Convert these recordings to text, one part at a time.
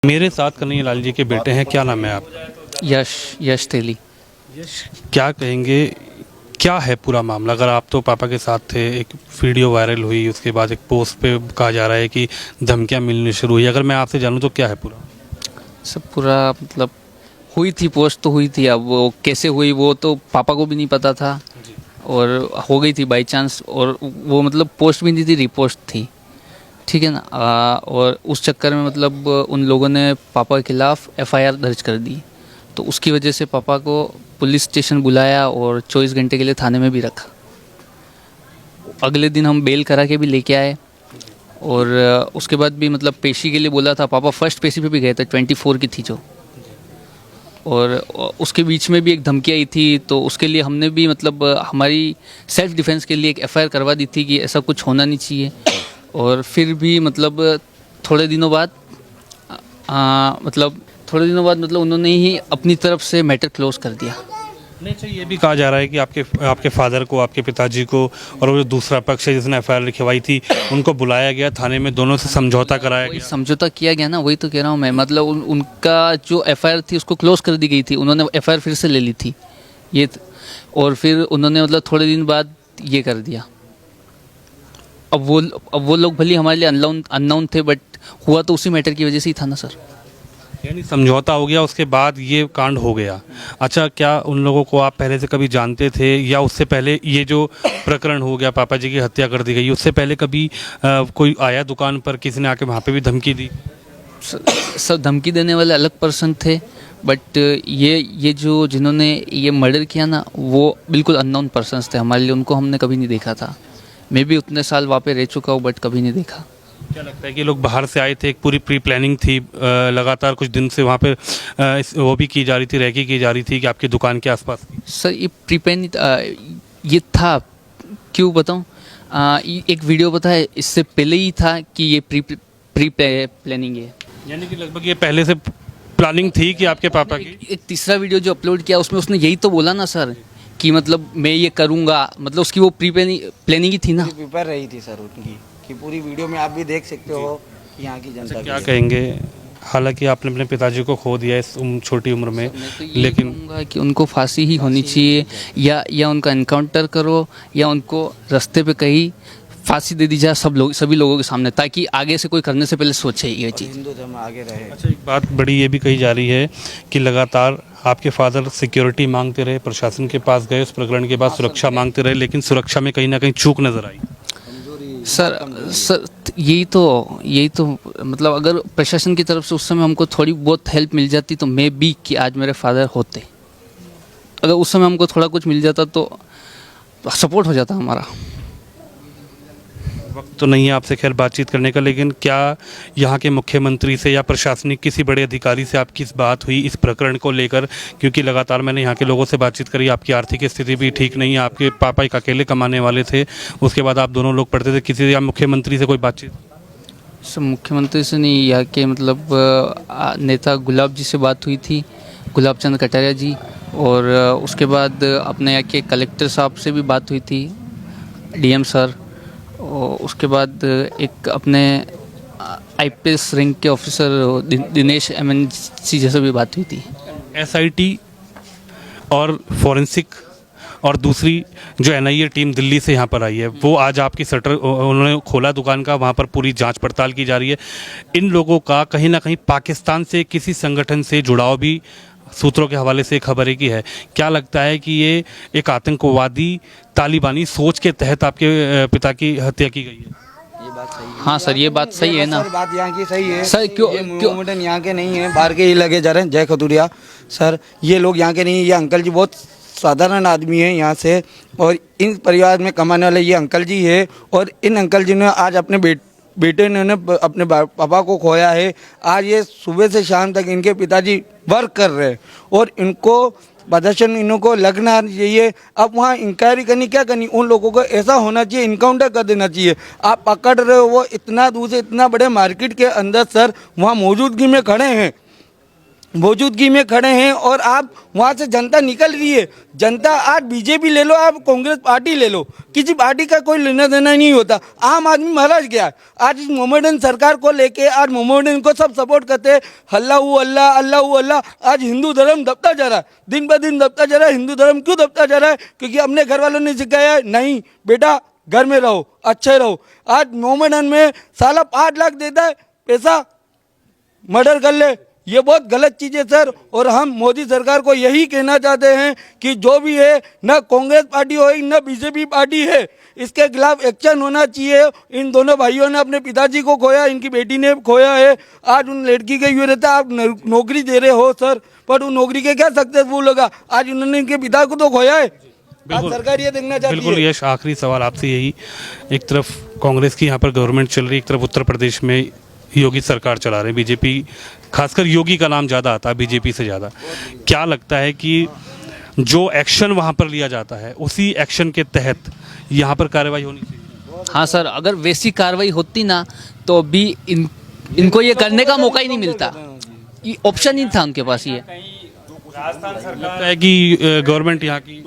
मेरे साथ कन्हैया लाल जी के बेटे हैं, क्या नाम है आपका? यश यश तेली। यश, क्या कहेंगे, क्या है पूरा मामला? अगर आप तो पापा के साथ थे, एक वीडियो वायरल हुई, उसके बाद एक पोस्ट पे कहा जा रहा है कि धमकियां मिलनी शुरू हुई। अगर मैं आपसे जानूं तो क्या है पूरा? सब पूरा मतलब हुई थी, पोस्ट तो हुई थी, अब वो कैसे हुई वो तो पापा को भी नहीं पता था और हो गई थी बाई चांस। और वो मतलब पोस्ट भी नहीं थी, रिपोस्ट थी, ठीक है ना। और उस चक्कर में मतलब उन लोगों ने पापा के खिलाफ एफआईआर दर्ज कर दी, तो उसकी वजह से पापा को पुलिस स्टेशन बुलाया और 24 घंटे के लिए थाने में भी रखा। अगले दिन हम बेल करा के भी लेके आए और उसके बाद भी मतलब पेशी के लिए बोला था। पापा फर्स्ट पेशी पे भी गए थे, 24 की थी जो, और उसके बीच में भी एक धमकी आई थी, तो उसके लिए हमने भी मतलब हमारी सेल्फ डिफेंस के लिए एक एफआईआर करवा दी थी कि ऐसा कुछ होना नहीं चाहिए। और फिर भी मतलब थोड़े दिनों बाद मतलब उन्होंने ही अपनी तरफ से मैटर क्लोज कर दिया। नहीं, अच्छा, ये भी कहा जा रहा है कि आपके फादर को, आपके पिताजी को, और वो जो दूसरा पक्ष है जिसने एफआईआर लिखवाई थी, उनको बुलाया गया थाने में, दोनों से समझौता कराया वही गया। समझौता किया गया ना, वही तो कह रहा हूँ मैं। मतलब उनका जो एफआईआर थी उसको क्लोज कर दी गई थी, उन्होंने एफआईआर फिर से ले ली थी और फिर उन्होंने मतलब थोड़े दिन बाद ये कर दिया। अब वो लोग भले हमारे लिए अननोन थे, बट हुआ तो उसी मैटर की वजह से ही था ना सर। यानी समझौता हो गया, उसके बाद ये कांड हो गया। अच्छा, क्या उन लोगों को आप पहले से कभी जानते थे, या उससे पहले ये जो प्रकरण हो गया, पापा जी की हत्या कर दी गई, उससे पहले कभी कोई आया दुकान पर, किसी ने आके वहाँ पे भी धमकी दी? सब धमकी देने वाले अलग पर्सन थे, बट ये जो जिन्होंने ये मर्डर किया ना, वो बिल्कुल अननोन पर्सन्स थे हमारे लिए। उनको हमने कभी नहीं देखा था। मैं भी उतने साल वहाँ पे रह चुका हूँ, बट कभी नहीं देखा। क्या लगता है कि लोग बाहर से आए थे, एक पूरी प्री प्लानिंग थी, लगातार कुछ दिन से वहाँ पे वो भी की जा रही थी, रैकी की जा रही थी कि आपकी दुकान के आसपास? सर ये प्रीपेन ये था, क्यों बताऊँ, एक वीडियो पता है इससे पहले ही था कि ये प्री प्लानिंग है। यानी कि लगभग ये पहले से प्लानिंग थी कि आपके पापा की? एक तीसरा वीडियो जो अपलोड किया उसमें उसने यही तो बोला ना सर, कि मतलब मैं ये करूँगा, मतलब उसकी वो प्री प्लानिंग ही थी ना। प्रिपेयर रही थी सर उनकी, कि पूरी वीडियो में आप भी देख सकते हो कि यहाँ की जनता क्या कहेंगे? हालांकि आपने अपने पिताजी को खो दिया इस छोटी उम्र में, मैं तो ये लेकिन कहूँगा कि उनको फांसी ही होनी चाहिए, या उनका एनकाउंटर करो, या उनको रास्ते पे कहीं फांसी दे दी जाए सभी लोगों के सामने, ताकि आगे से कोई करने से पहले सोचे ये चीज़। हिंदू धर्म आगे रहे। अच्छा, एक बात बड़ी ये भी कही जा रही है कि लगातार आपके फादर सिक्योरिटी मांगते रहे, प्रशासन के पास गए, उस प्रकरण के बाद सुरक्षा मांगते रहे, लेकिन सुरक्षा में कहीं ना कहीं चूक नजर आई। सर यही तो मतलब अगर प्रशासन की तरफ से उस समय हमको थोड़ी बहुत हेल्प मिल जाती तो मे बी कि आज मेरे फादर होते। अगर उस समय हमको थोड़ा कुछ मिल जाता तो सपोर्ट हो जाता हमारा। वक्त तो नहीं है आपसे खैर बातचीत करने का, लेकिन क्या यहाँ के मुख्यमंत्री से या प्रशासनिक किसी बड़े अधिकारी से आपकी इस बात हुई इस प्रकरण को लेकर? क्योंकि लगातार मैंने यहाँ के लोगों से बातचीत करी, आपकी आर्थिक स्थिति भी ठीक नहीं है, आपके पापा एक अकेले कमाने वाले थे, उसके बाद आप दोनों लोग पढ़ते थे, किसी या मुख्यमंत्री से कोई बातचीत? सर मुख्यमंत्री से नहीं, यहाँ के मतलब नेता गुलाब जी से बात हुई थी, गुलाब चंद कटारिया जी। और उसके बाद अपने यहाँ के कलेक्टर साहब से भी बात हुई थी, डीएम सर। और उसके बाद एक अपने आईपीएस रैंक के ऑफिसर दिनेश एमएनसी जैसे भी बात हुई थी। एसआईटी और फॉरेंसिक और दूसरी जो एनआईए टीम दिल्ली से यहाँ पर आई है, वो आज आपकी शटर उन्होंने खोला दुकान का, वहाँ पर पूरी जांच पड़ताल की जा रही है। इन लोगों का कहीं ना कहीं पाकिस्तान से किसी संगठन से जुड़ाव भी सूत्रों के हवाले से खबर है कि है। क्या लगता है कि ये एक आतंकवादी तालिबानी सोच के तहत आपके पिता की हत्या की गई है? हाँ सर, ये बात सही है ना। सर बात यहाँ की सही है सर क्यों मूवमेंट यहाँ के नहीं है, बाहर के ही लगे जा रहे हैं। जय खतुरिया सर, ये लोग यहाँ के नहीं है। ये अंकल जी बहुत साधारण आदमी है यहाँ से, और इन परिवार में कमाने वाले ये अंकल जी है। और इन अंकल जी ने आज अपने बेटे ने अपने पापा को खोया है। आज ये सुबह से शाम तक इनके पिताजी वर्क कर रहे हैं, और इनको प्रदर्शन इनको लगना चाहिए। अब वहाँ इंक्वायरी करनी, क्या करनी, उन लोगों को ऐसा होना चाहिए, इनकाउंटर कर देना चाहिए। आप पकड़ रहे हो, वो इतना दूर से, इतना बड़े मार्केट के अंदर सर वहाँ मौजूदगी में खड़े हैं, मौजूदगी में खड़े हैं और आप वहाँ से जनता निकल रही है। जनता आज बीजेपी ले लो, आप कांग्रेस पार्टी ले लो, किसी पार्टी का कोई लेना देना नहीं होता। आम आदमी महाराज गया आज इस मोमेडन सरकार को लेके, आज मोमेडन को सब सपोर्ट करते हैं। अल्लाह अल्लाह अल्लाह अल्लाह। आज हिंदू धर्म दबता जा रहा है, दिन ब दिन दबता जा रहा है। हिंदू धर्म क्यों दबता जा रहा है? क्योंकि अपने घर वालों ने सिखाया है, नहीं बेटा घर में रहो, अच्छे रहो। आज मोमेडन में साला 5 लाख देता है पैसा, मर्डर कर ले, ये बहुत गलत चीज़ है सर। और हम मोदी सरकार को यही कहना चाहते हैं कि जो भी है, न कांग्रेस पार्टी हो न बीजेपी पार्टी है, इसके खिलाफ एक्शन होना चाहिए। इन दोनों भाइयों ने अपने पिताजी को खोया, इनकी बेटी ने खोया है। आज उन लड़की के यूँ रहता है, आप नौकरी दे रहे हो सर, पर उन नौकरी के क्या सक्सेसफुल होगा? आज उन्होंने इनके पिता को तो खोया है। आज सरकार ये देखना चाहती है। बिल्कुल यश, आखिरी सवाल आपसे यही, एक तरफ कांग्रेस की यहाँ पर गवर्नमेंट चल रही है, एक तरफ उत्तर प्रदेश में योगी सरकार चला रहे हैं, बीजेपी, खासकर योगी का नाम ज़्यादा आता है बीजेपी से ज़्यादा। क्या लगता है कि जो एक्शन वहाँ पर लिया जाता है उसी एक्शन के तहत यहाँ पर कार्रवाई होनी चाहिए? हाँ सर, अगर वैसी कार्रवाई होती ना तो अभी इनको ये करने का मौका ही नहीं मिलता, ये ऑप्शन ही था उनके पास। ये लगता है कि गवर्नमेंट यहाँ की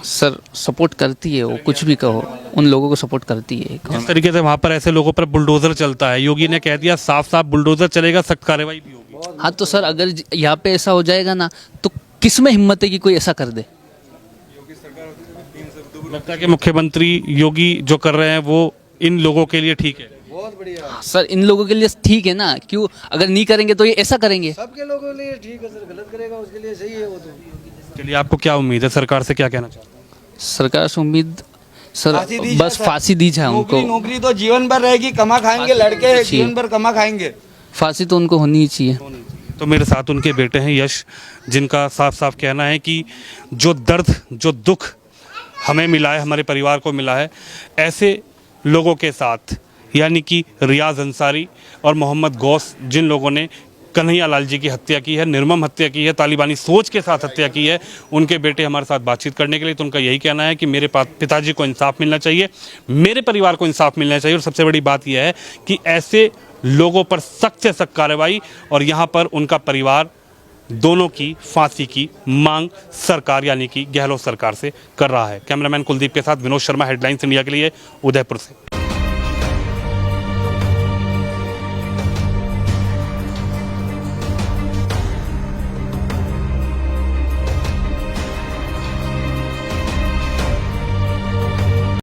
सर सपोर्ट करती है, वो कुछ भी कहो उन लोगों को सपोर्ट करती है। जिस तरीके से वहाँ पर ऐसे लोगों पर बुलडोजर चलता है, योगी ने कह दिया साफ साफ बुलडोजर चलेगा, सख्त कार्रवाई भी होगी। हाँ तो सर, अगर यहाँ पे ऐसा हो जाएगा ना तो किस में हिम्मत है कि कोई ऐसा कर दे? लगता है कि मुख्यमंत्री योगी जो कर रहे हैं वो इन लोगों के लिए ठीक है। सर इन लोगों के लिए ठीक है ना, क्यों? अगर नहीं करेंगे तो ये ऐसा करेंगे। सबके लोगों के लिए ठीक है सर, गलत करेगा उसके लिए सही है वो तो। चलिए, आपको क्या उम्मीद है, सरकार से क्या कहना चाहते हैं? सरकार से उम्मीद सर फांसी दी बस जाए, फांसी दी जाए उनको। नौकरी तो जीवन भर रहेगी, कमा खाएंगे लड़के, जीवन भर कमा खाएंगे। फांसी तो उनको होनी ही चाहिए। तो मेरे साथ उनके बेटे हैं यश, जिनका साफ साफ कहना है कि जो दर्द, जो दुख हमें मिला है, हमारे परिवार को मिला है, ऐसे लोगों के साथ, यानी कि रियाज अंसारी और मोहम्मद गौस, जिन लोगों ने कन्हैया लाल जी की हत्या की है, निर्मम हत्या की है, तालिबानी सोच के साथ हत्या की है, उनके बेटे हमारे साथ बातचीत करने के लिए। तो उनका यही कहना है कि मेरे पिताजी को इंसाफ मिलना चाहिए, मेरे परिवार को इंसाफ मिलना चाहिए, और सबसे बड़ी बात यह है कि ऐसे लोगों पर सख्त से सख्त कार्रवाई, और यहाँ पर उनका परिवार दोनों की फांसी की मांग सरकार यानी कि गहलोत सरकार से कर रहा है। कैमरामैन कुलदीप के साथ विनोद शर्मा, हेडलाइंस इंडिया के लिए उदयपुर से।